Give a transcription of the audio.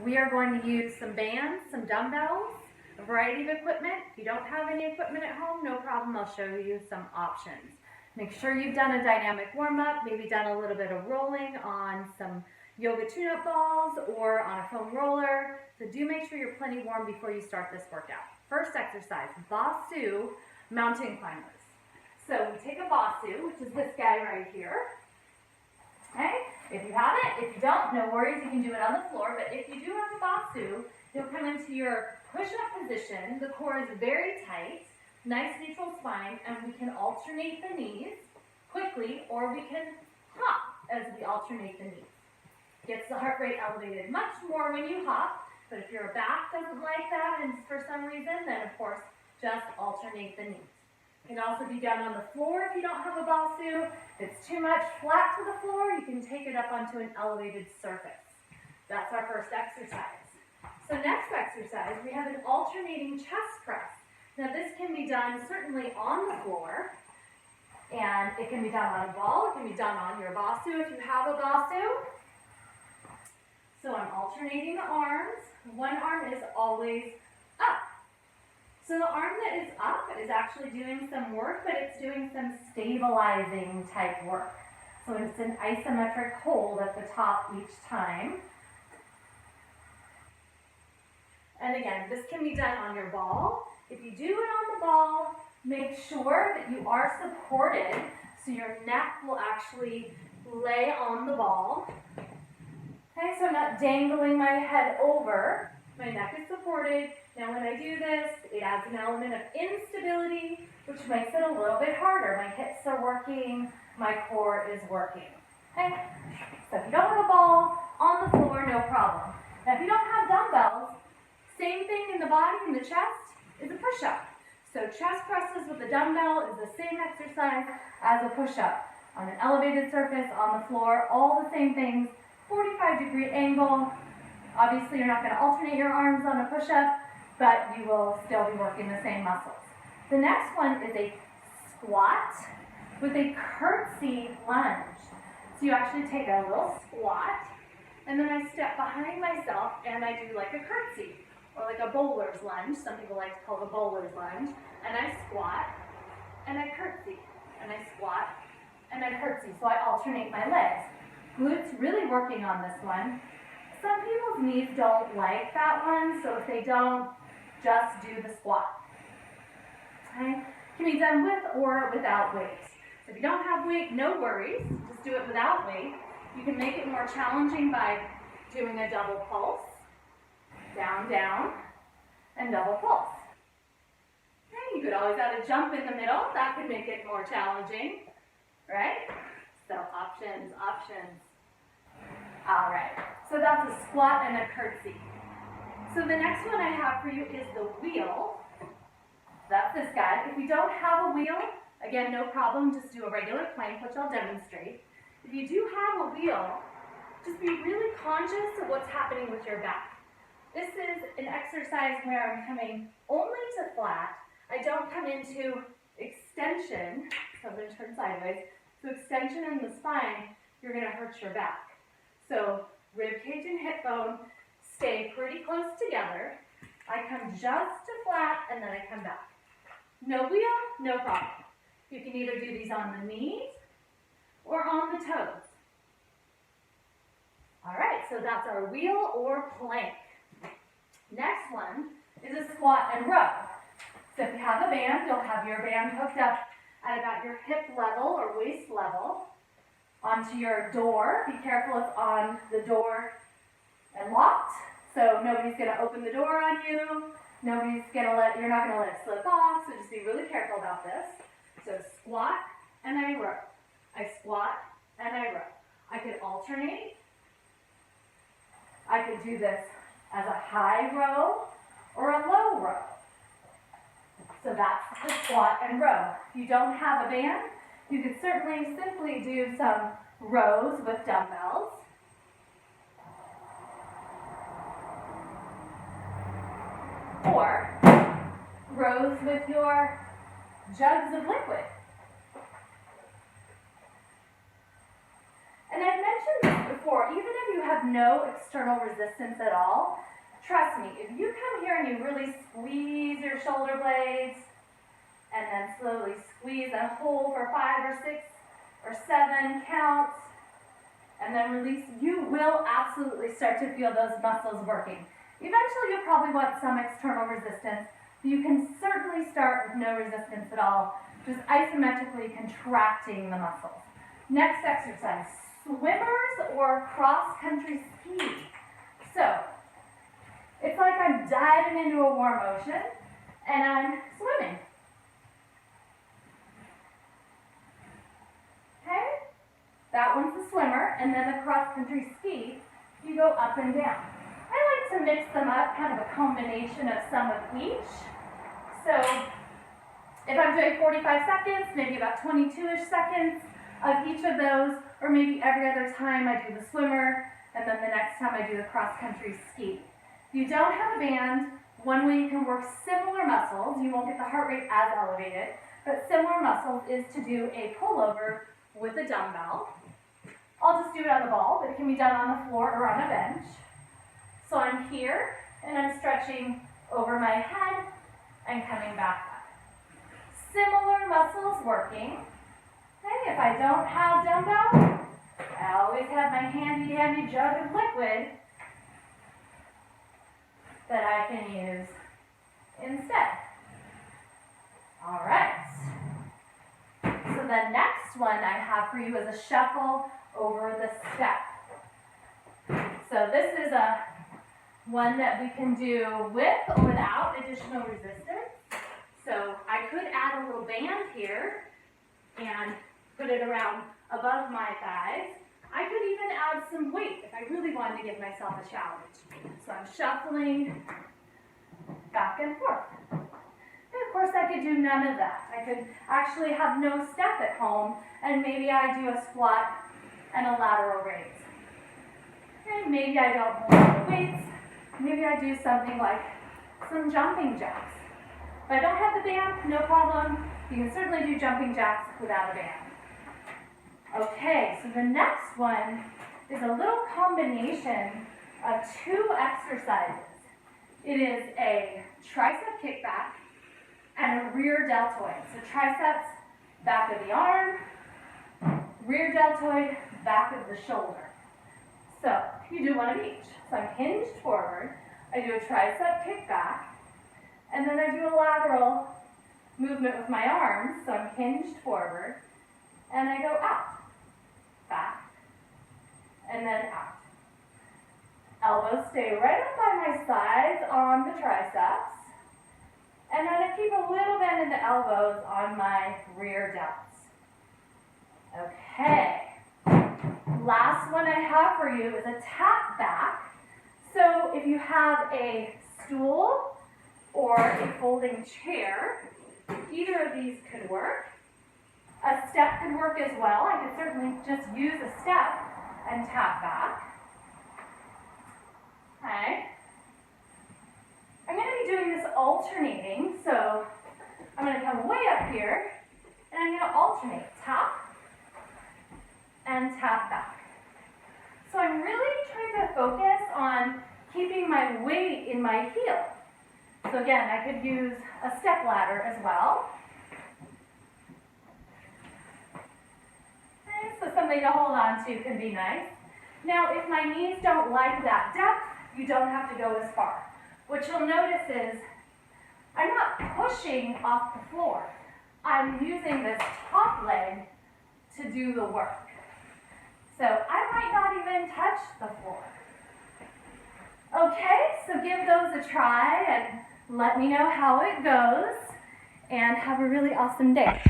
We are going to use some bands, some dumbbells, a variety of equipment. If you don't have any equipment at home, no problem, I'll show you some options. Make sure you've done a dynamic warm-up, maybe done a little bit of rolling on some yoga tune-up balls or on a foam roller. So do make sure you're plenty warm before you start this workout. First exercise, Bosu mountain climbers. So we take a Bosu, which is this guy right here. Okay, if you have it, if you don't, no worries, you can do it on the floor, but if you do have a Bosu, you'll come into your push-up position. The core is very tight, nice neutral spine, and we can alternate the knees quickly, or we can hop as we alternate the knees. Gets the heart rate elevated much more when you hop, but if your back doesn't like that, and for some reason, then of course, just alternate the knees. It can also be done on the floor if you don't have a Bosu. If it's too much flat to the floor, you can take it up onto an elevated surface. That's our first exercise. So next exercise, we have an alternating chest press. Now this can be done certainly on the floor, and it can be done on a ball, it can be done on your Bosu if you have a Bosu. So I'm alternating the arms. One arm is always up. So the arm that is up is actually doing some work, but it's doing some stabilizing type work. So it's an isometric hold at the top each time. And again, this can be done on your ball. If you do it on the ball, make sure that you are supported so your neck will actually lay on the ball. Okay, so I'm not dangling my head over. My neck is supported. Now when I do this, it adds an element of instability, which makes it a little bit harder. My hips are working, my core is working. Okay? So if you don't have a ball on the floor, no problem. Now if you don't have dumbbells, same thing in the body, in the chest, is a push-up. So chest presses with a dumbbell is the same exercise as a push-up. On an elevated surface, on the floor, all the same things, 45-degree angle. Obviously, you're not going to alternate your arms on a push-up, but you will still be working the same muscles. The next one is a squat with a curtsy lunge. So you actually take a little squat, and then I step behind myself, and I do like a curtsy, or like a bowler's lunge. Some people like to call it a bowler's lunge. And I squat, and I curtsy, and I squat, and I curtsy. So I alternate my legs. Glutes really working on this one. Some people's knees don't like that one, so if they don't, just do the squat. Okay? Can be done with or without weight. If you don't have weight, no worries. Just do it without weight. You can make it more challenging by doing a double pulse. Down, down, and double pulse. Okay, you could always add a jump in the middle. That could make it more challenging, right? So options, options. All right, so that's a squat and a curtsy. So the next one I have for you is the wheel. That's this guy. If you don't have a wheel, again, no problem, just do a regular plank, which I'll demonstrate. If you do have a wheel, just be really conscious of what's happening with your back. This is an exercise where I'm coming only to flat. I don't come into extension, so I'm going to turn sideways. So extension in the spine, you're going to hurt your back. So rib cage and hip bone stay pretty close together. I come just to flat and then I come back. No wheel, no problem. You can either do these on the knees or on the toes. All right, so that's our wheel or plank. Next one is a squat and row. So if you have a band, you'll have your band hooked up at about your hip level or waist level onto your door. Be careful it's on the door and locked. So nobody's going to open the door on you. You're not going to let it slip off. So just be really careful about this. So squat and I row. I squat and I row. I could alternate. I could do this as a high row or a low row. So that's the squat and row. If you don't have a band, you could certainly simply do some rows with dumbbells. Or rows with your jugs of liquid. And I've mentioned this before, even if you have no external resistance at all, trust me, if you come here and you really squeeze your shoulder blades, and then slowly squeeze and hold for 5 or 6 or 7 counts, and then release, you will absolutely start to feel those muscles working. Eventually, you'll probably want some external resistance. You can certainly start with no resistance at all, just isometrically contracting the muscles. Next exercise, swimmers or cross-country ski. So, it's like I'm diving into a warm ocean, and I'm swimming. Okay? That one's the swimmer, and then the cross-country ski, you go up and down. I like to mix them up, kind of a combination of some of each. So, if I'm doing 45 seconds, maybe about 22-ish seconds of each of those, or maybe every other time I do the swimmer, and then the next time I do the cross-country ski. If you don't have a band, one way you can work similar muscles, you won't get the heart rate as elevated, but similar muscles is to do a pullover with a dumbbell. I'll just do it on the ball, but it can be done on the floor or on a bench. So I'm here, and I'm stretching over my head and coming back up. Similar muscles working. Okay, if I don't have dumbbell, I always have my handy-dandy jug of liquid that I can use instead. All right. So the next one I have for you is a shuffle over the step. So this is a one that we can do with or without additional resistance. So I could add a little band here and put it around above my thighs. I could even add some weight if I really wanted to give myself a challenge. So I'm shuffling back and forth. And of course I could do none of that. I could actually have no step at home, and maybe I do a squat and a lateral raise. And maybe I don't hold the weights. Maybe I do something like some jumping jacks. If I don't have the band, no problem. You can certainly do jumping jacks without a band. Okay, so the next one is a little combination of 2 exercises. It is a tricep kickback and a rear deltoid. So triceps, back of the arm, rear deltoid, back of the shoulder. So you do one of each. So I'm hinged forward, I do a tricep kickback, and then I do a lateral movement with my arms. So I'm hinged forward, and I go out, back, and then out. Elbows stay right up by my sides on the triceps, and then I keep a little bend in the elbows on my rear delts. Okay. Last one I have for you is a tap back. So if you have a stool or a folding chair, either of these could work. A step could work as well. I could certainly just use a step and tap back. Okay. I'm going to be doing this alternating, so I'm going to come way up here, and I'm going to alternate tap and tap back. So I'm really trying to focus on keeping my weight in my heel. So again, I could use a step ladder as well. Okay, so something to hold on to can be nice. Now, if my knees don't like that depth, you don't have to go as far. What you'll notice is I'm not pushing off the floor. I'm using this top leg to do the work. So I might not even touch the floor. Okay, so give those a try and let me know how it goes, and have a really awesome day.